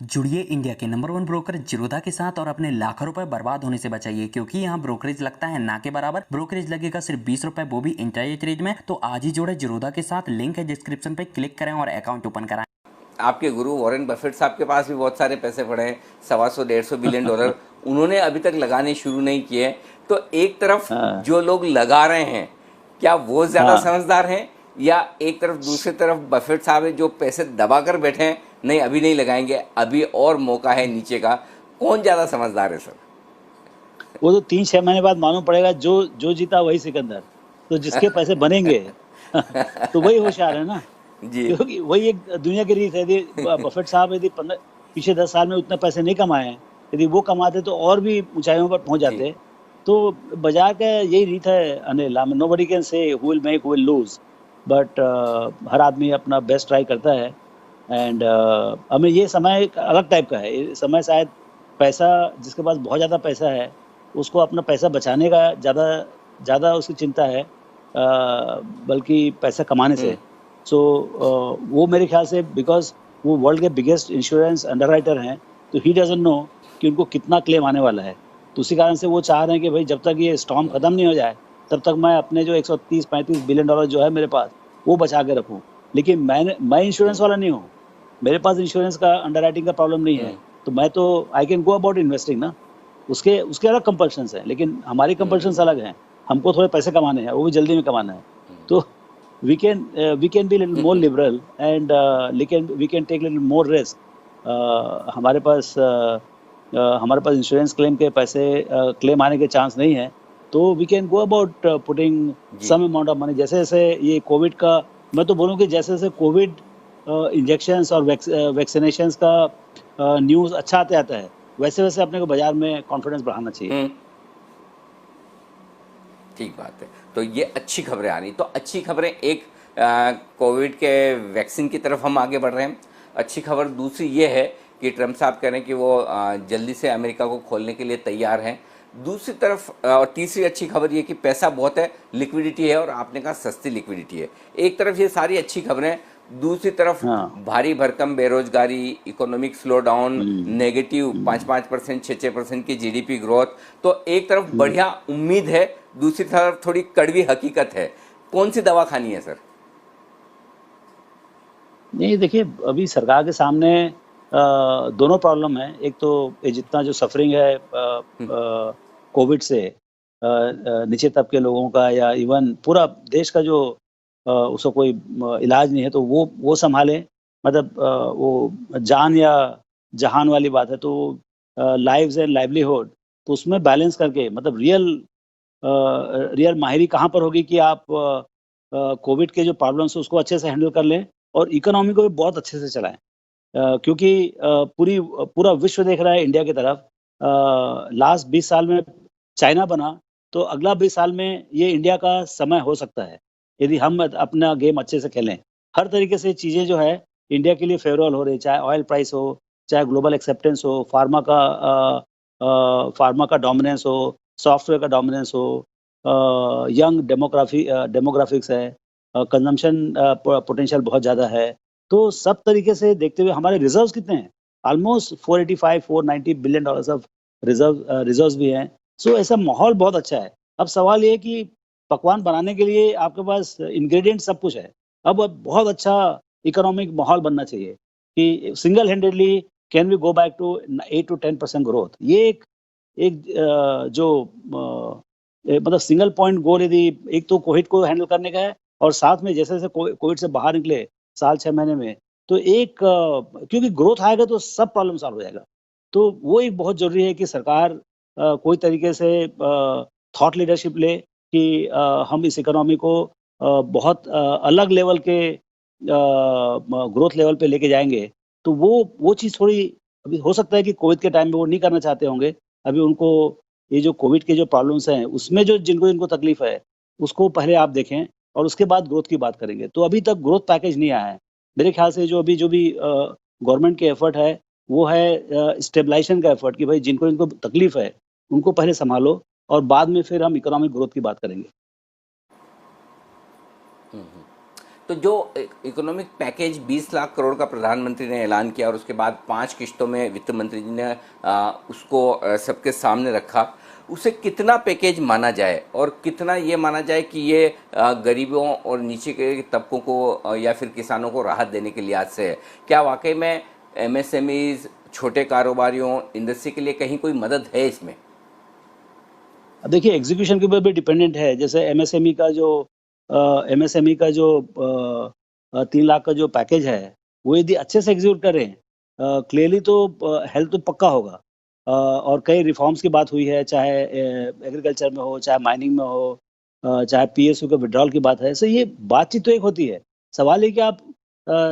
जुड़िए इंडिया के number 1 broker Zerodha के साथ और अपने लाखों रुपए बर्बाद होने से बचाइए, क्योंकि यहाँ ब्रोकरेज लगता है ना के बराबर। ब्रोकरेज लगेगा सिर्फ 20 रुपए, वो भी इंटरनेट रेट में। तो आज ही जोड़े जिरोधा के साथ, लिंक है डिस्क्रिप्शन पे, क्लिक करें और अकाउंट ओपन कराएं। आपके गुरु वॉरेन बफेट साहब के पास भी बहुत सारे पैसे पड़े हैं, 125-150 बिलियन डॉलर। उन्होंने अभी तक लगाने शुरू नहीं किए। तो एक तरफ हाँ जो लोग लगा रहे हैं, क्या वो ज़्यादा हाँ समझदार हैं, या एक तरफ दूसरी तरफ बफेट साहब है जो पैसे दबा कर बैठे हैं, नहीं अभी नहीं लगाएंगे, अभी और मौका है नीचे का? कौन ज़्यादा समझदार है सर? वो तो 3-6 महीने बाद मालूम पड़ेगा। जो जो जीता वही सिकंदर। तो जिसके पैसे बनेंगे तो वही होशियार है ना। जी। क्योंकि वही एक दुनिया की रीत है। यदि बफेट साहब यदि पिछले 10 साल में उतने पैसे नहीं कमाए हैं, यदि वो कमाते तो और भी ऊंचाइयों पर पहुंच जी। जाते। तो बाजार का यही रीत है Anil. Nobody can say who will make who will lose, but हर आदमी अपना बेस्ट ट्राई करता है। एंड हमें ये समय एक अलग टाइप का है। ये समय शायद पैसा, जिसके पास बहुत ज़्यादा पैसा है उसको अपना पैसा बचाने का ज़्यादा ज़्यादा उसकी चिंता है, बल्कि पैसा कमाने से। सो वो मेरे ख्याल से, बिकॉज वो वर्ल्ड के बिगेस्ट इंश्योरेंस अंडरराइटर हैं, तो ही डजंट नो कि उनको कितना क्लेम आने वाला है। तो उसी कारण से वो चाह रहे हैं कि भाई जब तक ये स्टॉर्म खत्म नहीं हो जाए तब तक मैं अपने जो 130-135 बिलियन डॉलर जो है मेरे पास, वो बचा के रखूं। लेकिन मैं इंश्योरेंस वाला नहीं हूँ। मेरे पास इंश्योरेंस का अंडरराइटिंग का प्रॉब्लम नहीं है। तो मैं तो I can go about investing ना। उसके उसके अलग कंपल्शंस हैं, लेकिन हमारी कंपल्शंस अलग हैं। हमको थोड़े पैसे कमाने हैं, वो भी जल्दी में कमाना है। तो we can be little more liberal and we can take little more risk. हमारे पास इंश्योरेंस क्लेम के पैसे, क्लेम आने के चांस नहीं है। तो we can go about putting जी। Some amount of money. जैसे जैसे ये कोविड का, मैं तो बोलूँ कि जैसे जैसे कोविड इंजेक्शंस और वैक्सीनेशंस का न्यूज़ अच्छा आते आता है, वैसे वैसे अपने को बाजार में कॉन्फिडेंस बढ़ाना चाहिए। ठीक बात है। तो ये अच्छी खबरें आ रही। तो अच्छी खबरें, एक कोविड के वैक्सीन की तरफ हम आगे बढ़ रहे हैं। अच्छी खबर दूसरी ये है कि ट्रम्प साहब कह रहे हैं कि वो जल्दी से अमेरिका को खोलने के लिए तैयार हैं। दूसरी तरफ और तीसरी अच्छी खबर ये कि पैसा बहुत है, लिक्विडिटी है, और आपने कहा सस्ती लिक्विडिटी है। एक तरफ ये सारी अच्छी खबरें, दूसरी तरफ हाँ भारी भरकम बेरोजगारी, इकोनॉमिक स्लो डाउन, नेगेटिव 5-5%, 6-6% की जीडीपी ग्रोथ। तो एक तरफ बढ़िया उम्मीद है, दूसरी तरफ थोड़ी कड़वी हकीकत है। कौन सी दवा खानी है सर? नहीं, देखिए अभी सरकार के सामने दोनों प्रॉब्लम है। एक तो ये जितना जो सफरिंग है कोविड से, नीचे तबके के लोगों का या इवन पूरा देश का जो उसका कोई इलाज नहीं है, तो वो संभाले। मतलब वो जान या जहान वाली बात है। तो लाइव्स एंड लाइवलीहुड, तो उसमें बैलेंस करके, मतलब रियल माहिरी कहाँ पर होगी कि आप कोविड के जो प्रॉब्लम्स है उसको अच्छे से हैंडल कर लें और इकोनॉमी को भी बहुत अच्छे से चलाएं। क्योंकि पूरा विश्व देख रहा है इंडिया की तरफ। लास्ट 20 साल में चाइना बना, तो अगला 20 साल में ये इंडिया का समय हो सकता है, यदि हम अपना गेम अच्छे से खेलें। हर तरीके से चीज़ें जो है इंडिया के लिए फेवरेबल हो रही, चाहे ऑयल प्राइस हो, चाहे ग्लोबल एक्सेप्टेंस हो, फार्मा का डोमिनेंस हो, सॉफ्टवेयर का डोमिनेंस हो, यंग डेमोग्राफिक्स है, कंजम्पशन पोटेंशियल बहुत ज़्यादा है। तो सब तरीके से देखते हुए हमारे रिजर्व्स कितने हैं? Almost 485-490 billion dollars of reserves भी हैं। सो ऐसा माहौल बहुत अच्छा है। अब सवाल ये है कि पकवान बनाने के लिए आपके पास इंग्रेडिएंट सब कुछ है। अब बहुत अच्छा इकोनॉमिक माहौल बनना चाहिए कि single handedly can we go back to 8 to 10% growth. ये एक एक जो मतलब सिंगल पॉइंट गोल, यदि एक तो कोविड को हैंडल करने का है और साथ में जैसे जैसे कोविड से बाहर निकले साल 6 महीने में, तो एक क्योंकि ग्रोथ आएगा तो सब प्रॉब्लम सॉल्व हो जाएगा। तो वो एक बहुत जरूरी है कि सरकार कोई तरीके से थॉट लीडरशिप ले कि हम इस इकोनॉमी को बहुत अलग लेवल के ग्रोथ लेवल पे लेके जाएंगे। तो वो चीज़ थोड़ी, अभी हो सकता है कि कोविड के टाइम में वो नहीं करना चाहते होंगे। अभी उनको ये जो कोविड के जो प्रॉब्लम्स हैं उसमें जो जिनको जिनको तकलीफ है उसको पहले आप देखें और उसके बाद ग्रोथ की बात करेंगे। तो अभी तक ग्रोथ पैकेज नहीं आया है मेरे ख्याल से। जो भी गवर्नमेंट के एफर्ट है वो है स्टेबलाइजेशन का एफर्ट, कि भाई जिनको जिनको तकलीफ है उनको पहले संभालो और बाद में फिर हम इकोनॉमिक ग्रोथ की बात करेंगे। तो जो इकोनॉमिक पैकेज 20 लाख करोड़ का प्रधानमंत्री ने ऐलान किया और उसके बाद 5 किश्तों में वित्त मंत्री जी ने उसको सबके सामने रखा, उसे कितना पैकेज माना जाए और कितना ये माना जाए कि ये गरीबों और नीचे के तबकों को या फिर किसानों को राहत देने के लिहाज से है? क्या वाकई में एमएसएमईज, छोटे कारोबारियों, इंडस्ट्री के लिए कहीं कोई मदद है इसमें? अब देखिए एग्जीक्यूशन के ऊपर भी डिपेंडेंट है। जैसे एमएसएमई का जो 3 लाख का जो पैकेज है, वो यदि अच्छे से एग्जीक्यूट करें क्लियरली तो हेल्थ तो पक्का होगा। और कई रिफॉर्म्स की बात हुई है, चाहे एग्रीकल्चर में हो, चाहे माइनिंग में हो, चाहे पीएसयू के विड्रॉल की बात है। सो ये बातचीत तो एक होती है, सवाल ये कि आप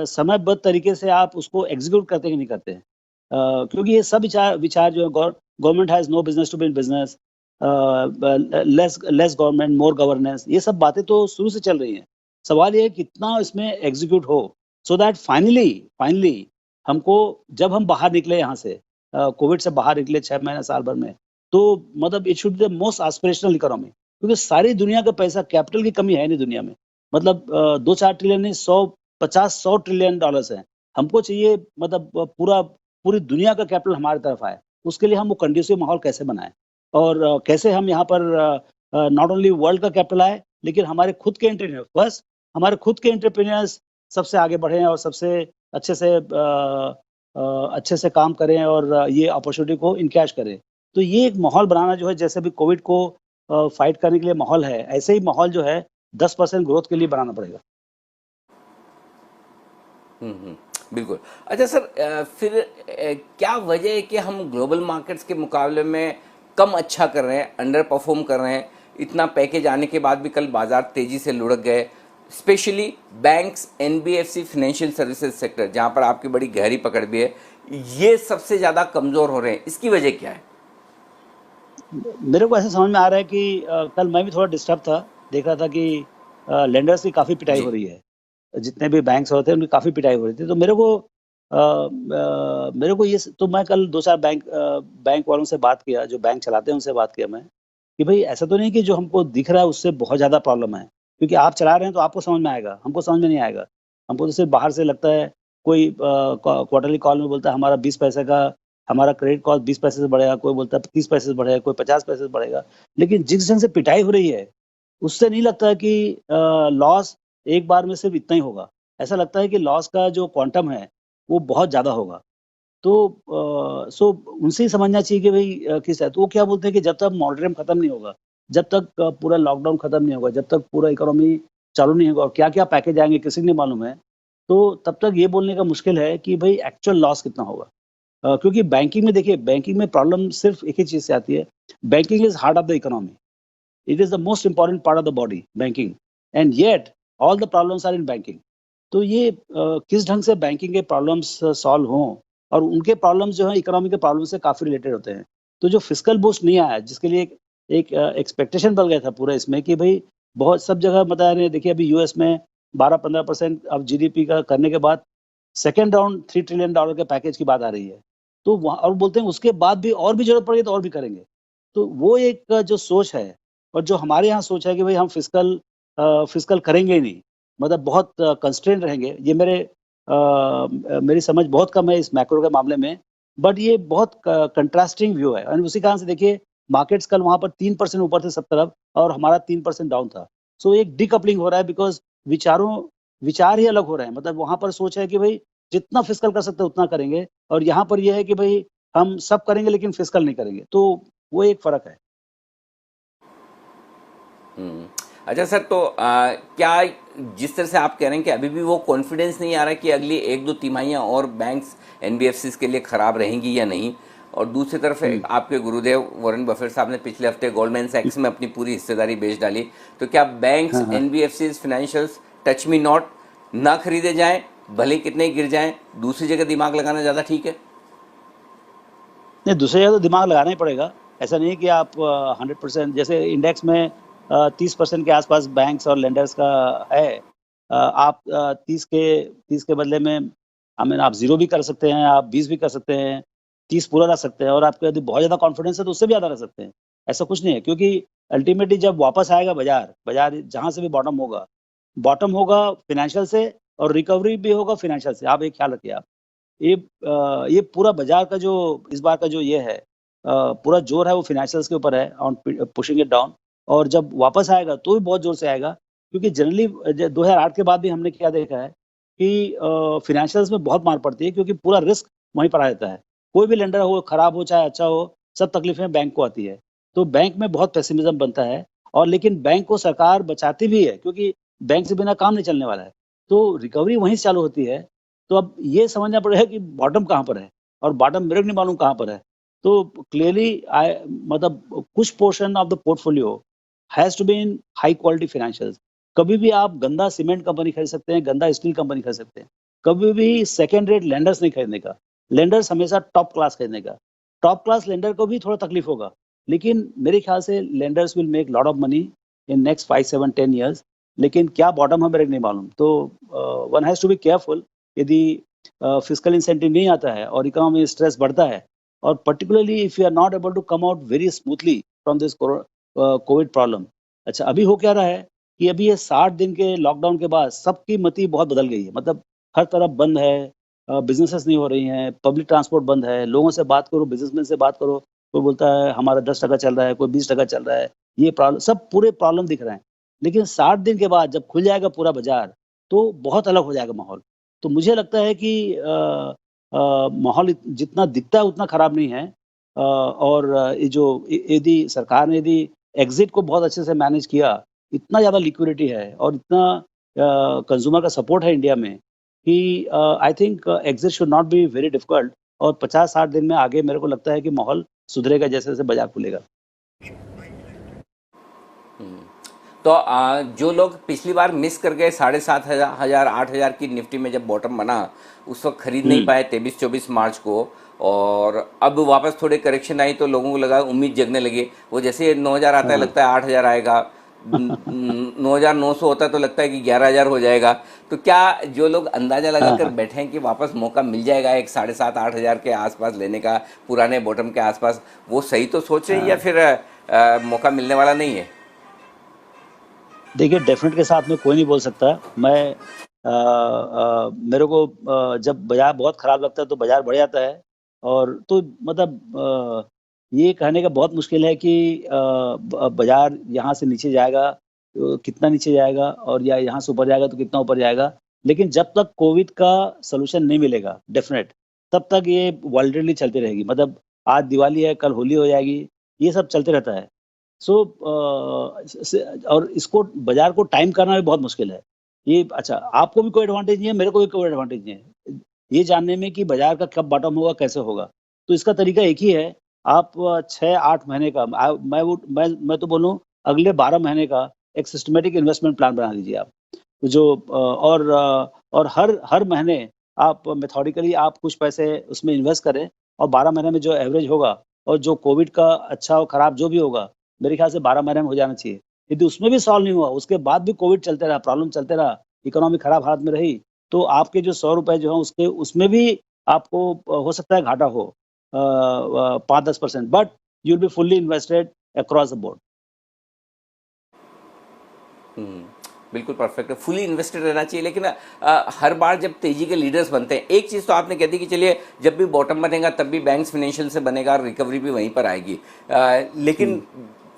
समयबद्ध तरीके से आप उसको एग्जीक्यूट करते हैं कि नहीं करते हैं। क्योंकि ये सब विचार जो है, government has no business to be in business, less government more governance, ये सब बातें तो शुरू से चल रही हैं। सवाल ये है कितना इसमें एग्जीक्यूट हो, सो दैट फाइनली हमको जब हम बाहर निकले यहाँ से, कोविड से बाहर निकले 6 महीने साल भर में, तो मतलब it should be the most aspirational economy, क्योंकि सारी दुनिया का पैसा, कैपिटल की कमी है नहीं दुनिया में। मतलब 2-4 ट्रिलियन नहीं, 100 ट्रिलियन डॉलर्स हैं। हमको चाहिए मतलब पूरी दुनिया का कैपिटल हमारी तरफ आए। उसके लिए हम वो कंडीसिव माहौल कैसे बनाएं और कैसे हम यहाँ पर नॉट ओनली वर्ल्ड का कैपिटल आए, लेकिन हमारे खुद के एंटरप्रेन्योर्स, बस हमारे खुद के एंटरप्रेन्योर्स सबसे आगे बढ़ें और सबसे अच्छे से काम करें और ये अपॉर्चुनिटी को इनकैश करें। तो ये एक माहौल बनाना जो है, जैसे भी कोविड को फाइट करने के लिए माहौल है, ऐसे ही माहौल जो है 10% ग्रोथ के लिए बनाना पड़ेगा। बिल्कुल। अच्छा सर, फिर क्या वजह है कि हम ग्लोबल मार्केट्स के मुकाबले में कम अच्छा कर रहे हैं, अंडर परफॉर्म कर रहे हैं? इतना पैकेज आने के बाद भी कल बाजार तेजी से लुढ़क गए, specially banks, NBFC, financial services sector, जहां पर आपकी बड़ी गहरी पकड़ भी है, ये सबसे ज़्यादा कमज़ोर हो रहे हैं। इसकी वजह क्या है? मेरे को ऐसा समझ में आ रहा है कि कल मैं भी थोड़ा डिस्टर्ब था, देख रहा था कि लेंडर्स की काफ़ी पिटाई जी। हो रही है। जितने भी बैंक्स होते हैं उनकी काफ़ी पिटाई हो रही थी। तो मेरे को ये तो मैं कल 2-4 बैंक वालों से बात किया, जो बैंक चलाते हैं उनसे बात किया मैं, कि भई ऐसा तो नहीं कि जो हमको दिख रहा है उससे बहुत ज़्यादा प्रॉब्लम है। क्योंकि आप चला रहे हैं तो आपको समझ में आएगा, हमको समझ में नहीं आएगा। हमको तो सिर्फ़ बाहर से लगता है, कोई क्वार्टरली कॉल में बोलता है हमारा 20 पैसे का, हमारा क्रेडिट कॉस्ट 20 पैसे से बढ़ेगा, कोई बोलता है 30 पैसे से बढ़ेगा, कोई 50 पैसे से बढ़ेगा। लेकिन जिस ढंग से पिटाई हो रही है, उससे नहीं लगता है कि लॉस एक बार में सिर्फ़ इतना ही होगा। ऐसा लगता है कि लॉस का जो क्वांटम है, वो बहुत ज़्यादा होगा। तो सो उनसे ही समझना चाहिए कि भई किस है। तो वो क्या बोलते हैं कि जब तक मॉनिटरिंग खत्म नहीं होगा, जब तक पूरा लॉकडाउन खत्म नहीं होगा, जब तक पूरा इकोनॉमी चालू नहीं होगा और क्या-क्या पैकेज आएँगे किसी को नहीं मालूम है, तो तब तक ये बोलने का मुश्किल है कि भई एक्चुअल लॉस कितना होगा। क्योंकि बैंकिंग में देखिए, बैंकिंग में प्रॉब्लम सिर्फ़ एक ही चीज़ से आती है, banking is heart of the economy. It is the most important part of the body, banking, and yet all the problems are in banking. तो ये किस ढंग से बैंकिंग के प्रॉब्लम्स सॉल्व हों, और उनके प्रॉब्लम्स जो हैं इकोनॉमी के प्रॉब्लम से काफ़ी रिलेटेड होते हैं। तो जो फिस्कल बूस्ट नहीं आया, जिसके लिए एक एक्सपेक्टेशन बन गया था पूरा इसमें कि भई बहुत सब जगह बता रहे हैं, देखिए अभी यूएस में 12-15% अब जीडीपी का करने के बाद सेकंड राउंड $3 ट्रिलियन के पैकेज की बात आ रही है। तो वहाँ और बोलते हैं उसके बाद भी और भी ज़रूरत पड़ेगी तो और भी करेंगे। तो वो एक जो सोच है, और जो हमारे यहाँ सोच है कि भई हम फिस्कल करेंगे ही नहीं, मतलब बहुत कंस्ट्रेंट रहेंगे। ये मेरी समझ बहुत कम है इस मैक्रो के मामले में, बट ये बहुत कंट्रास्टिंग व्यू है। और उसी कारण से देखिए मार्केट्स कल वहाँ पर 3% ऊपर थे सब तरफ, और हमारा 3% डाउन था। सो एक डीकपलिंग हो रहा है, बिकॉज़ विचार ही अलग हो रहे हैं। मतलब वहाँ पर सोच है कि भई जितना फिस्कल कर सकते हैं उतना करेंगे, और यहाँ पर ये है कि भई हम सब करेंगे लेकिन फिस्कल नहीं करेंगे। तो वो एक फ़र्क है। अच्छा सर, तो क्या जिस तरह से आप कह रहे हैं कि अभी भी वो कॉन्फिडेंस नहीं आ रहा कि अगली 1-2 तिमाहियां और बैंक्स, एनबीएफसीज के लिए ख़राब रहेंगी या नहीं, और दूसरी तरफ आपके गुरुदेव वॉरेन बफेट साहब ने पिछले हफ्ते गोल्डमैन सैक्स में अपनी पूरी हिस्सेदारी बेच डाली, तो क्या बैंक्स, हाँ, हाँ। NBFCs, financials, touch me not ना खरीदे जाएं, भले कितने गिर जाएं, दूसरी जगह दिमाग लगाना ज़्यादा ठीक है? नहीं, दूसरी जगह तो दिमाग लगाना ही पड़ेगा। ऐसा नहीं है कि आप 100%, जैसे इंडेक्स में 30% के आसपास बैंक्स और लेंडर्स का है। आप 30 के बदले में आप 0 भी कर सकते हैं, आप 20 भी कर सकते हैं, 30 पूरा रख सकते हैं, और आपको यदि बहुत ज़्यादा कॉन्फिडेंस है तो उससे भी ज़्यादा रख सकते हैं। ऐसा कुछ नहीं है, क्योंकि अल्टीमेटली जब वापस आएगा बाज़ार जहाँ से भी बॉटम होगा, बॉटम होगा फिनेंशियल से और रिकवरी भी होगा फिनेंशियल से। आप एक ख्याल रखिए आप। ये पूरा बाजार का जो इस बार का जो ये है पूरा जोर है वो फिनेंशियल्स के ऊपर है ऑन पुशिंग इट डाउन। और जब वापस आएगा तो भी बहुत जोर से आएगा, क्योंकि जनरली 2008 के बाद भी हमने क्या देखा है कि फिनेंशियल्स में बहुत मार पड़ती है, क्योंकि पूरा रिस्क वहीं पर आ जाता है। कोई भी लेंडर हो, खराब हो चाहे अच्छा हो, सब तकलीफें बैंक को आती है। तो बैंक में बहुत पेसिमिज्म बनता है, और लेकिन बैंक को सरकार बचाती भी है, क्योंकि बैंक से बिना काम नहीं चलने वाला है। तो रिकवरी वहीं से चालू होती है। तो अब ये समझना पड़ेगा कि बॉटम कहाँ पर है, और बॉटम मेरे को नहीं मालूम कहाँ पर है। तो क्लियरली आई मतलब कुछ portion of the portfolio has to be in high quality financials. कभी भी आप गंदा सीमेंट कंपनी खरीद सकते हैं, गंदा स्टील कंपनी खरीद सकते हैं। कभी भी सेकेंड रेट लेंडर्स नहीं खरीदने का। लेंडर्स हमेशा टॉप क्लास खरीदने का। टॉप क्लास लेंडर को भी थोड़ा तकलीफ होगा, लेकिन मेरे ख्याल से lenders will make lot of money in next 5, 7, 10 years। लेकिन क्या बॉटम है मेरे को नहीं मालूम। तो one has to be careful. यदि फिस्कल इंसेंटिव नहीं आता है और इकोनॉमी में स्ट्रेस बढ़ता है, और particularly if you are not able to come out very smoothly from this covid problem. अच्छा, अभी हो क्या रहा है कि अभी ये 60 दिन के लॉकडाउन के बाद सबकी मति बहुत बदल गई है। मतलब हर तरफ बंद है, बिजनेसेस नहीं हो रही हैं, पब्लिक ट्रांसपोर्ट बंद है। लोगों से बात करो, बिजनेसमैन से बात करो, कोई बोलता है हमारा 10 टका चल रहा है, कोई 20 टका चल रहा है। ये प्रॉब्लम, सब पूरे प्रॉब्लम दिख रहे हैं। लेकिन 60 दिन के बाद जब खुल जाएगा पूरा बाजार, तो बहुत अलग हो जाएगा माहौल। तो मुझे लगता है कि माहौल जितना दिखता है उतना खराब नहीं है। और ये जो यदि सरकार ने यदि एग्जिट को बहुत अच्छे से मैनेज किया, इतना ज़्यादा लिक्विडिटी है और इतना कंज्यूमर का सपोर्ट है इंडिया में कि I think exit should not be very difficult. और 50-60 दिन में आगे मेरे को लगता है कि माहौल सुधरेगा जैसे जैसे बाजार खुलेगा। तो जो लोग पिछली बार मिस कर गए 7,500 8,000 की निफ्टी में जब बॉटम बना, उस वक्त खरीद नहीं पाए 23-24 मार्च को, और अब वापस थोड़े करेक्शन आई तो लोगों को लगा, उम्मीद जगने लगी। वो जैसे 9,000 आता है लगता है 8,000 आएगा, 9,900 होता है तो लगता है कि 11,000 हो जाएगा। तो क्या जो लोग अंदाजा लगा कर बैठे हैं कि वापस मौका मिल जाएगा एक 7,500-8,000 के आसपास लेने का, पुराने बॉटम के आसपास, वो सही तो सोच रहे हैं या फिर मौका मिलने वाला नहीं है? देखिए, डेफिनेट के साथ में कोई नहीं बोल सकता। मैं मेरे को जब बाजार बहुत खराब लगता है तो बाजार बढ़ जाता है। और तो मतलब ये कहने का बहुत मुश्किल है कि बाजार यहाँ से नीचे जाएगा तो कितना नीचे जाएगा, और या यहाँ से ऊपर जाएगा तो कितना ऊपर जाएगा। लेकिन जब तक कोविड का सोल्यूशन नहीं मिलेगा डेफिनेट, तब तक ये वॉलेटिलिटी चलती रहेगी। मतलब आज दिवाली है, कल होली हो जाएगी, ये सब चलते रहता है। सो और इसको बाजार को टाइम करना भी बहुत मुश्किल है। ये अच्छा, आपको भी कोई एडवांटेज नहीं है, मेरे को भी कोई एडवांटेज नहीं है ये जानने में कि बाजार का कब बॉटम होगा, कैसे होगा। तो इसका तरीका एक ही है। आप 6-8 महीने का मैं तो बोलूँ अगले 12 महीने का एक सिस्टमेटिक इन्वेस्टमेंट प्लान बना लीजिए आप। तो जो और हर महीने आप मेथोडिकली आप कुछ पैसे उसमें इन्वेस्ट करें, और 12 महीने में जो एवरेज होगा, और जो कोविड का अच्छा और खराब जो भी होगा, मेरे ख्याल से 12 महीने में हो जाना चाहिए। यदि उसमें भी सॉल्व नहीं हुआ, उसके बाद भी कोविड चलते रहा, प्रॉब्लम चलते रहा, इकोनॉमी खराब हालत में रही, तो आपके जो 100 रुपए जो है उसके उसमें भी आपको हो सकता है घाटा हो 5-10%, but you will be fully invested across the board. बिल्कुल परफेक्ट है, फुली इन्वेस्टेड रहना चाहिए। लेकिन हर बार जब तेजी के लीडर्स बनते हैं, एक चीज़ तो आपने कह दी कि चलिए जब भी बॉटम बनेगा तब भी बैंक्स फाइनेंशियल से बनेगा और रिकवरी भी वहीं पर आएगी। लेकिन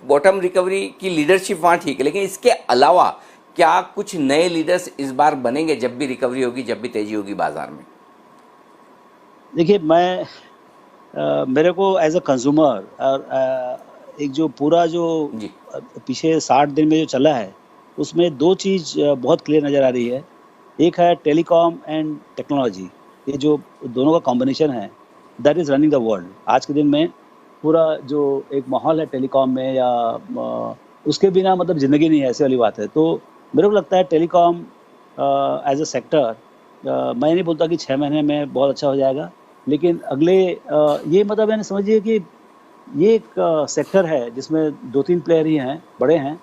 बॉटम रिकवरी की लीडरशिप वहाँ ठीक है, लेकिन इसके अलावा क्या कुछ नए लीडर्स इस बार बनेंगे जब भी रिकवरी होगी, जब भी तेजी होगी बाजार में? देखिए, मेरे को एज अ कंज्यूमर और एक जो पूरा जो जी। पीछे 60 दिन में जो चला है, उसमें दो चीज़ बहुत क्लियर नज़र आ रही है। एक है टेलीकॉम एंड टेक्नोलॉजी। ये जो दोनों का कॉम्बिनेशन है, that is running the world. आज के दिन में पूरा जो एक माहौल है टेलीकॉम में, या उसके बिना मतलब ज़िंदगी नहीं है, ऐसी वाली बात है। तो मेरे को लगता है टेलीकॉम एज अ सेक्टर, मैं नहीं बोलता कि 6 महीने में बहुत अच्छा हो जाएगा, लेकिन अगले ये मतलब मैंने समझिए कि ये एक सेक्टर है जिसमें 2-3 प्लेयर ही हैं, बड़े हैं।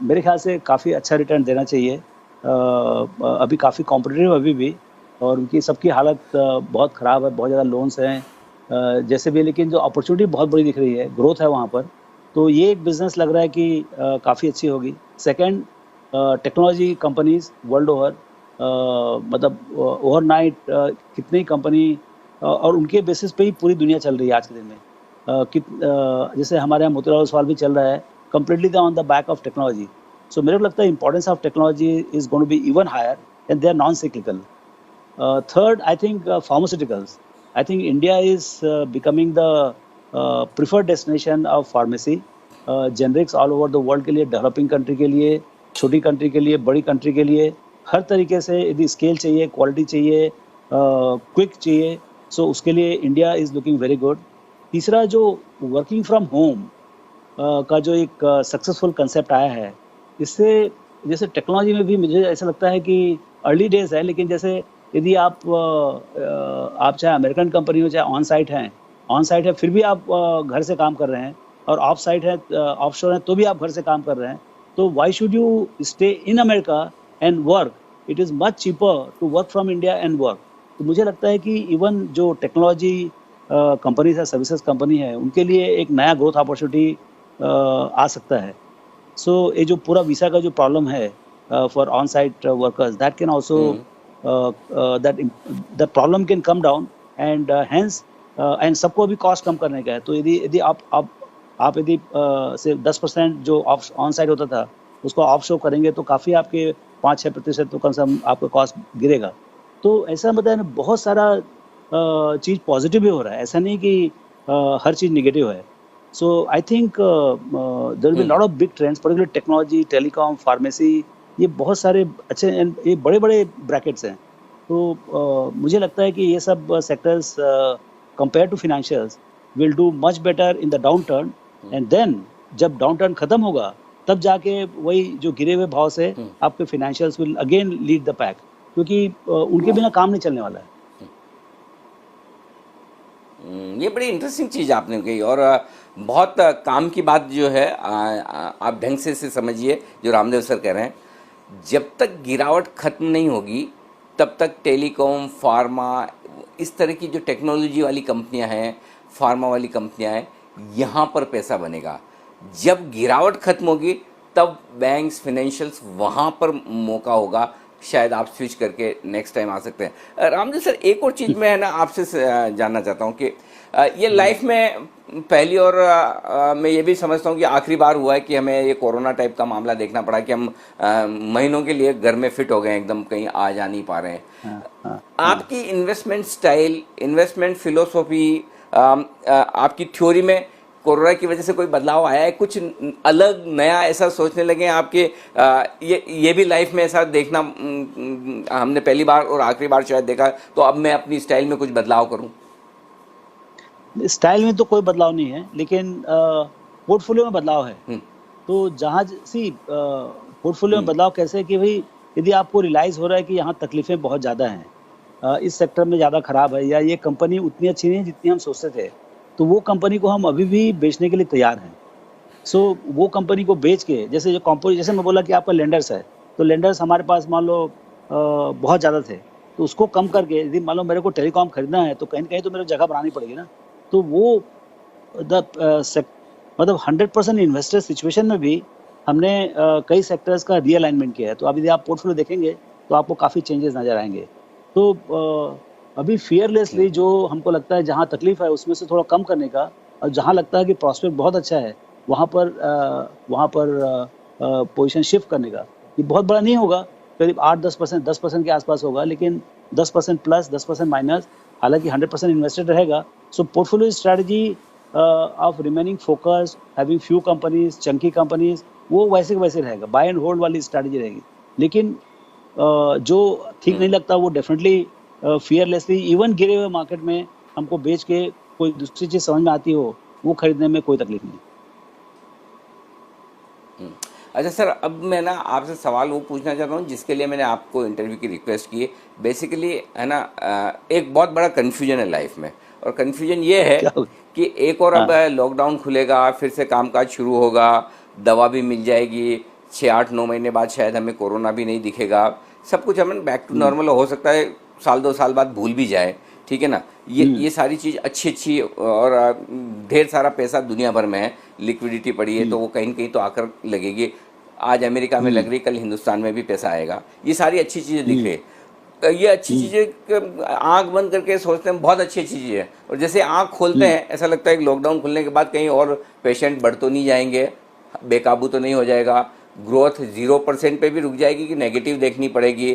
मेरे ख्याल से काफ़ी अच्छा रिटर्न देना चाहिए। अभी काफ़ी कॉम्पिटिटिव अभी भी, और उनकी सबकी हालत बहुत ख़राब है, बहुत ज़्यादा लोन्स हैं जैसे भी। लेकिन जो अपॉर्चुनिटी बहुत बड़ी दिख रही है, ग्रोथ है वहाँ पर। तो ये एक बिज़नेस लग रहा है कि काफ़ी अच्छी होगी। Second, technology companies world over, मतलब ओवरनाइट कितनी कंपनी और उनके बेसिस पे ही पूरी दुनिया चल रही है आज के दिन में। जैसे हमारे यहाँ मोतीलाल ओसवाल भी चल रहा है completely on the back of technology. So मेरे को लगता है importance of technology is going to be even higher and they are non cyclical. Third, I think pharmaceuticals. I think India is becoming the preferred destination of pharmacy. Generics all over the world के लिए, developing country के लिए, छोटी country के लिए, बड़ी country के लिए, हर तरीके से यदि स्केल चाहिए, क्वालिटी चाहिए, क्विक चाहिए, सो उसके लिए India is looking very good. तीसरा, जो वर्किंग फ्रॉम होम का जो एक सक्सेसफुल कंसेप्ट आया है, इससे जैसे टेक्नोलॉजी में भी मुझे ऐसा लगता है कि अर्ली डेज है, लेकिन जैसे यदि आप चाहे अमेरिकन कंपनी हो, चाहे ऑन साइट है फिर भी आप घर से काम कर रहे हैं, और ऑफ साइट है, ऑफ शोर है तो भी आप घर से काम कर रहे हैं, तो why should you stay in America and work? It is much cheaper to work from India and work. तो मुझे लगता है कि इवन जो टेक्नोलॉजी कंपनीज है, सर्विसेज कंपनी है, उनके लिए एक नया ग्रोथ अपॉर्चुनिटी आ सकता है। सो ये जो पूरा वीसा का जो प्रॉब्लम है for on site workers, that can also that the problem can come down, and hence and सबको अभी कॉस्ट कम करने का है। तो यदि आप यदि से 10% जो ऑन साइड होता था उसको ऑफ शो करेंगे तो काफ़ी आपके 5-6% तो कम से कम आपका कॉस्ट गिरेगा। तो ऐसा मतलब है, बहुत सारा चीज़ पॉजिटिव भी हो रहा है, ऐसा नहीं कि हर चीज़ निगेटिव है। So I think there will be lot of big trends, particular technology, telecom, pharmacy, ये बहुत सारे अच्छे ये बड़े बड़े ब्रैकेट्स हैं। तो मुझे लगता है कि ये सब sectors compare to financials will do much better in the down turn, and then जब डाउन टर्न खत्म होगा तब जाके वही जो गिरे हुए भाव से आपके financials will again lead the pack, क्योंकि उनके बिना काम नहीं चलने वाला है। ये बड़ी इंटरेस्टिंग चीज़ आपने कही, और बहुत काम की बात जो है, आप ढंग से समझिए जो रामदेव सर कह रहे हैं। जब तक गिरावट खत्म नहीं होगी तब तक टेलीकॉम, फार्मा, इस तरह की जो टेक्नोलॉजी वाली कंपनियां हैं, फार्मा वाली कंपनियां हैं, यहाँ पर पैसा बनेगा। जब गिरावट खत्म होगी तब बैंक्स, फाइनेंशियल्स, वहाँ पर मौका होगा, शायद आप स्विच करके नेक्स्ट टाइम आ सकते हैं। रामदेव सर, एक और चीज़ मैं ना आपसे जानना चाहता हूँ कि ये लाइफ में पहली और मैं ये भी समझता हूँ कि आखिरी बार हुआ है कि हमें ये कोरोना टाइप का मामला देखना पड़ा कि हम महीनों के लिए घर में फिट हो गए, एकदम कहीं आ जा नहीं पा रहे हैं। आपकी इन्वेस्टमेंट स्टाइल, इन्वेस्टमेंट फिलोसॉफी, आपकी थ्योरी में कोरोना की वजह से कोई बदलाव आया है? कुछ अलग नया ऐसा सोचने लगे हैं आपके? ये भी लाइफ में ऐसा देखना हमने पहली बार और आखिरी बार शायद देखा, तो अब मैं अपनी स्टाइल में कुछ बदलाव करूं? स्टाइल में तो कोई बदलाव नहीं है, लेकिन पोर्टफोलियो में बदलाव है। तो जहाँ पोर्टफोलियो में बदलाव कैसे कि भाई यदि आपको रियलाइज़ हो रहा है कि यहाँ तकलीफ़ें बहुत ज़्यादा हैं, इस सेक्टर में ज़्यादा ख़राब है, या ये कंपनी उतनी अच्छी नहीं है जितनी हम सोचते थे, तो वो कंपनी को हम अभी भी बेचने के लिए तैयार हैं। सो वो कंपनी को बेच के, जैसे मैं बोला कि आपका लेंडर्स है, तो लेंडर्स हमारे पास मान लो बहुत ज़्यादा थे, तो उसको कम करके यदि मान लो मेरे को टेलीकॉम खरीदना है तो कहीं न कहीं तो मेरे को जगह बनानी पड़ेगी ना। तो वो मतलब 100% इन्वेस्टर सिचुएशन में भी हमने कई सेक्टर्स का रीअलाइनमेंट किया है। तो अब यदि आप पोर्टफोलियो देखेंगे तो आपको काफ़ी चेंजेस नज़र आएंगे। तो अभी फियरलेसली जो हमको लगता है जहाँ तकलीफ है उसमें से थोड़ा कम करने का, और जहाँ लगता है कि प्रॉस्पेक्ट बहुत अच्छा है वहाँ पर पोजीशन शिफ्ट करने का। ये बहुत बड़ा नहीं होगा, करीब 8-10%, 10% के आसपास होगा, लेकिन 10% प्लस, 10% माइनस, हालांकि 100% इन्वेस्टेड रहेगा। So portfolio strategy of remaining focus, having few companies, chunky companies, वो वैसे वैसे रहेगा, बाय एंड होल्ड वाली स्ट्रैटेजी रहेगी। लेकिन जो ठीक नहीं लगता वो डेफिनेटली फियरलेसली इवन गिरे हुए मार्केट में हमको बेच के कोई दूसरी चीज़ समझ में आती हो वो खरीदने में कोई तकलीफ नहीं। अच्छा सर, अब मैं ना आपसे सवाल वो पूछना चाहता हूँ जिसके लिए मैंने आपको इंटरव्यू की रिक्वेस्ट की है। बेसिकली है ना, एक बहुत बड़ा कन्फ्यूजन है लाइफ में, और कन्फ्यूजन ये है कि एक और अब लॉकडाउन खुलेगा, फिर से कामकाज शुरू होगा, दवा भी मिल जाएगी, 6-8-9 महीने बाद शायद हमें कोरोना भी नहीं दिखेगा, सब कुछ हमें बैक टू नॉर्मल हो सकता है, 1-2 साल बाद भूल भी जाए, ठीक है ना। ये सारी चीज़ अच्छी और ढेर सारा पैसा दुनिया भर में है, लिक्विडिटी पड़ी है, तो वो कहीं न कहीं तो आकर लगेगी। आज अमेरिका में लग रही, कल हिंदुस्तान में भी पैसा आएगा। ये सारी अच्छी चीज़ें दिख रही है। ये अच्छी चीज़ें आंख बंद करके सोचते हैं बहुत अच्छी अच्छी चीज़ है, और जैसे आंख खोलते हैं ऐसा लगता है कि लॉकडाउन खुलने के बाद कहीं और पेशेंट बढ़ तो नहीं जाएंगे, बेकाबू तो नहीं हो जाएगा, ग्रोथ 0% पे भी रुक जाएगी कि नेगेटिव देखनी पड़ेगी।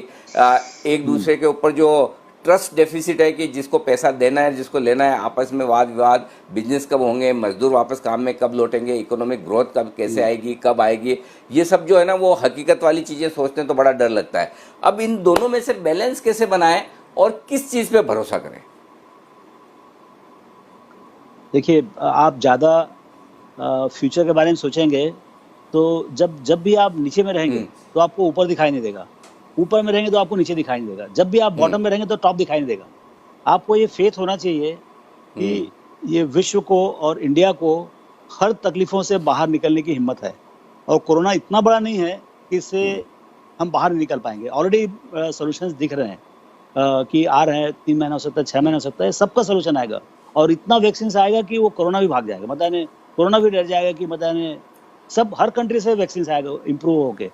एक दूसरे के ऊपर जो ट्रस्ट डेफिसिट है कि जिसको पैसा देना है जिसको लेना है, आपस में वाद विवाद, बिजनेस कब होंगे, मजदूर वापस काम में कब लौटेंगे, इकोनॉमिक ग्रोथ कब कैसे आएगी, कब आएगी, ये सब जो है ना वो हकीकत वाली चीज़ें सोचते हैं तो बड़ा डर लगता है। अब इन दोनों में से बैलेंस कैसे बनाएं और किस चीज़ पे भरोसा करें? देखिए, आप ज़्यादा फ्यूचर के बारे में सोचेंगे तो जब जब भी आप नीचे में रहेंगे तो आपको ऊपर दिखाई नहीं देगा, ऊपर में रहेंगे तो आपको नीचे दिखाई नहीं देगा, जब भी आप बॉटम में रहेंगे तो टॉप दिखाई नहीं देगा। आपको ये फेथ होना चाहिए कि ये विश्व को और इंडिया को हर तकलीफों से बाहर निकलने की हिम्मत है, और कोरोना इतना बड़ा नहीं है कि इससे हम बाहर नहीं निकल पाएंगे। ऑलरेडी सॉल्यूशंस दिख रहे हैं कि आ रहे हैं, 3 महीना हो सकता है, 6 महीना हो सकता है, सबका सॉल्यूशन आएगा और इतना वैक्सीन आएगा कि वो कोरोना भी भाग जाएगा, मतलब यानी कोरोना भी डर जाएगा कि मतलब यानी सब हर कंट्री से वैक्सीन आएगा इम्प्रूव होके।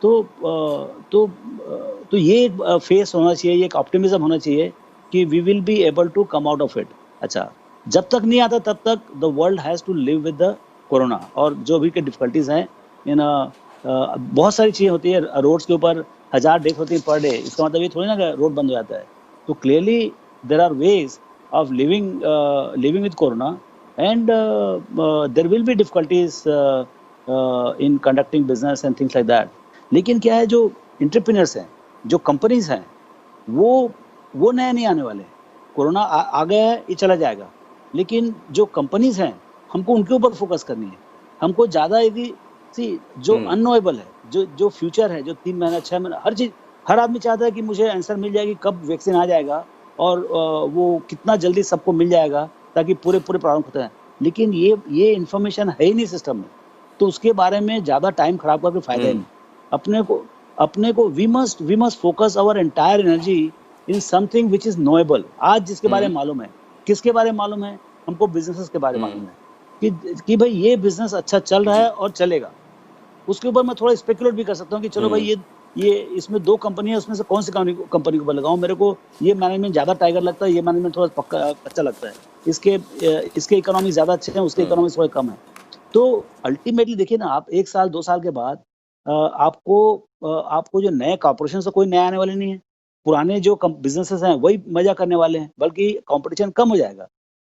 तो ये एक फेस होना चाहिए, ये एक ऑप्टिमिज्म होना चाहिए कि we will be able to come out of it. अच्छा, जब तक नहीं आता तब तक the world has to live with the corona, और जो भी के डिफिकल्टीज हैं इन बहुत सारी चीज़ें होती है। रोड्स के ऊपर 1000 डेथ होती है पर डे, इसका मतलब ये थोड़ी ना कि रोड बंद हो जाता है। तो clearly there are ways of living with corona, and there will be difficulties in conducting business and things like that. लेकिन क्या है, जो एंटरप्रेन्योर्स हैं, जो कंपनीज हैं, वो नए नहीं आने वाले। कोरोना आ गया है, ये चला जाएगा, लेकिन जो कंपनीज हैं हमको उनके ऊपर फोकस करनी है। हमको ज़्यादा यदि जो अननोएबल है, जो फ्यूचर है, जो 3 महीना 6 महीना, हर चीज़, हर आदमी चाहता है कि मुझे आंसर मिल जाएगी कब वैक्सीन आ जाएगा और वो कितना जल्दी सबको मिल जाएगा ताकि पूरे प्रॉब्लम खत्म है। लेकिन ये इन्फॉर्मेशन है ही नहीं सिस्टम में, तो उसके बारे में ज़्यादा टाइम खराब करके फायदा ही नहीं। अपने को we must focus our entire energy in something which is knowable. आज जिसके बारे में मालूम है, किसके बारे में मालूम है, हमको बिजनेसेस के बारे में मालूम है कि भाई ये बिजनेस अच्छा चल रहा है और चलेगा। उसके ऊपर मैं थोड़ा स्पेकुलेट भी कर सकता हूँ कि चलो भाई ये इसमें 2 कंपनी है, उसमें से कौन सी कंपनी के ऊपर लगाऊं, मेरे को ये मैनेजमेंट ज़्यादा टाइगर लगता है, ये मैनेजमेंट थोड़ा पक्का अच्छा लगता है, इसके इकोनॉमी ज़्यादा अच्छे हैं, उसके इकोनॉमी थोड़े कम है। तो अल्टीमेटली देखिए ना, आप 1 साल 2 साल के बाद आपको जो नए कॉर्पोरेशन से कोई नया आने वाले नहीं है, पुराने जो बिजनेसेस हैं वही मजा करने वाले हैं, बल्कि कंपटीशन कम हो जाएगा।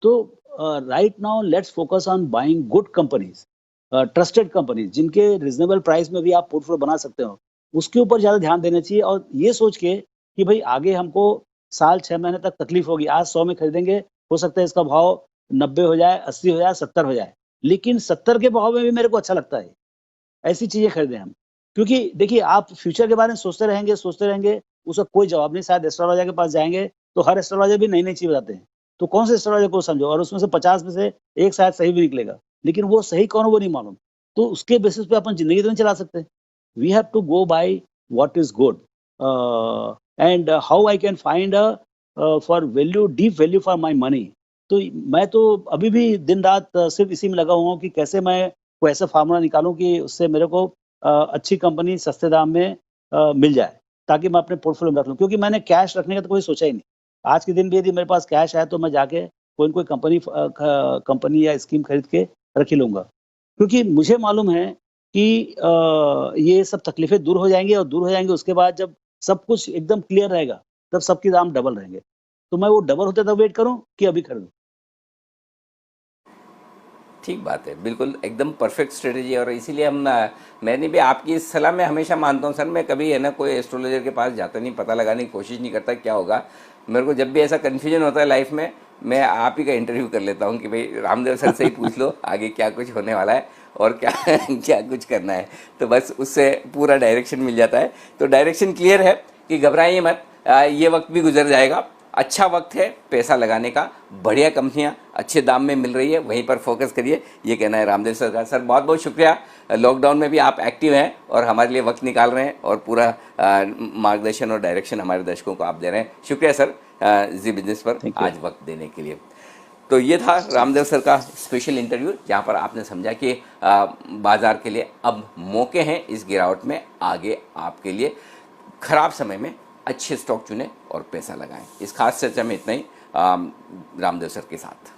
तो right now let's focus on buying good companies, trusted companies, जिनके रिजनेबल प्राइस में भी आप पोर्टफोलियो बना सकते हो, उसके ऊपर ज़्यादा ध्यान देना चाहिए। और ये सोच के कि भाई आगे हमको साल 6 महीने तक तकलीफ होगी, आज 100 में खरीदेंगे, हो सकता है इसका भाव 90 हो जाए, 80 हो जाए, 70 हो जाए, लेकिन 70 के भाव में भी मेरे को अच्छा लगता है, ऐसी चीज़ें खरीदें हम। क्योंकि देखिए, आप फ्यूचर के बारे में सोचते रहेंगे, उसका कोई जवाब नहीं। शायद एस्ट्रोलॉजर के पास जाएँगे तो हर एस्ट्रोलॉजर भी नई-नई चीज़ बताते हैं, तो कौन से एस्ट्रोलॉजर को समझो, और उसमें से 50 में से 1 शायद सही भी निकलेगा, लेकिन वो सही कौन है वो नहीं मालूम। तो उसके बेसिस पे अपन ज़िंदगी तो नहीं चला सकते। We have to go by what is good and how I can find for value, deep value for my money. तो मैं तो अभी भी दिन-रात सिर्फ़ इसी में लगा हुआ हूँ कि कैसे मैं कोई ऐसा फ़ॉर्मूला निकालूँ कि उससे मेरे को अच्छी कंपनी सस्ते दाम में मिल जाए, ताकि मैं अपने पोर्टफोलियो में रख लूँ। क्योंकि मैंने कैश रखने का तो कोई सोचा ही नहीं। आज के दिन भी यदि मेरे पास कैश है तो मैं जाके कोई न कोई कंपनी या स्कीम खरीद के रख ही लूँगा। क्योंकि मुझे मालूम है कि ये सब तकलीफ़ें दूर हो जाएँगी, और दूर हो जाएँगी उसके बाद जब सब कुछ एकदम क्लियर रहेगा, तब सबके दाम डबल रहेंगे। तो मैं वो डबल होते तक वेट करूँ कि अभी खरीदूँ? ठीक बात है, बिल्कुल एकदम परफेक्ट स्ट्रेटेजी है। और इसीलिए मैंने भी आपकी इस सलाह में हमेशा मानता हूँ सर। मैं कभी है ना कोई एस्ट्रोलॉजर के पास जाता नहीं, पता लगाने की कोशिश नहीं करता क्या होगा। मेरे को जब भी ऐसा कन्फ्यूजन होता है लाइफ में, मैं आप ही का इंटरव्यू कर लेता हूँ कि भाई रामदेव सर से ही पूछ लो आगे क्या कुछ होने वाला है और क्या क्या कुछ करना है, तो बस उससे पूरा डायरेक्शन मिल जाता है। तो डायरेक्शन क्लियर है कि घबराइए मत, ये वक्त भी गुजर जाएगा। अच्छा वक्त है पैसा लगाने का, बढ़िया कंपनियां अच्छे दाम में मिल रही है, वहीं पर फोकस करिए, ये कहना है रामदेव सर का। सर बहुत बहुत शुक्रिया, लॉकडाउन में भी आप एक्टिव हैं और हमारे लिए वक्त निकाल रहे हैं, और पूरा मार्गदर्शन और डायरेक्शन हमारे दर्शकों को आप दे रहे हैं। शुक्रिया सर जी बिजनेस पर आज वक्त देने के लिए। तो ये था रामदेव सर का स्पेशल इंटरव्यू, जहाँ पर आपने समझा कि बाजार के लिए अब मौके हैं इस गिरावट में, आगे आपके लिए खराब समय में अच्छे स्टॉक चुने और पैसा लगाएं। इस खास चर्चा में इतना ही रामदेव सर के साथ।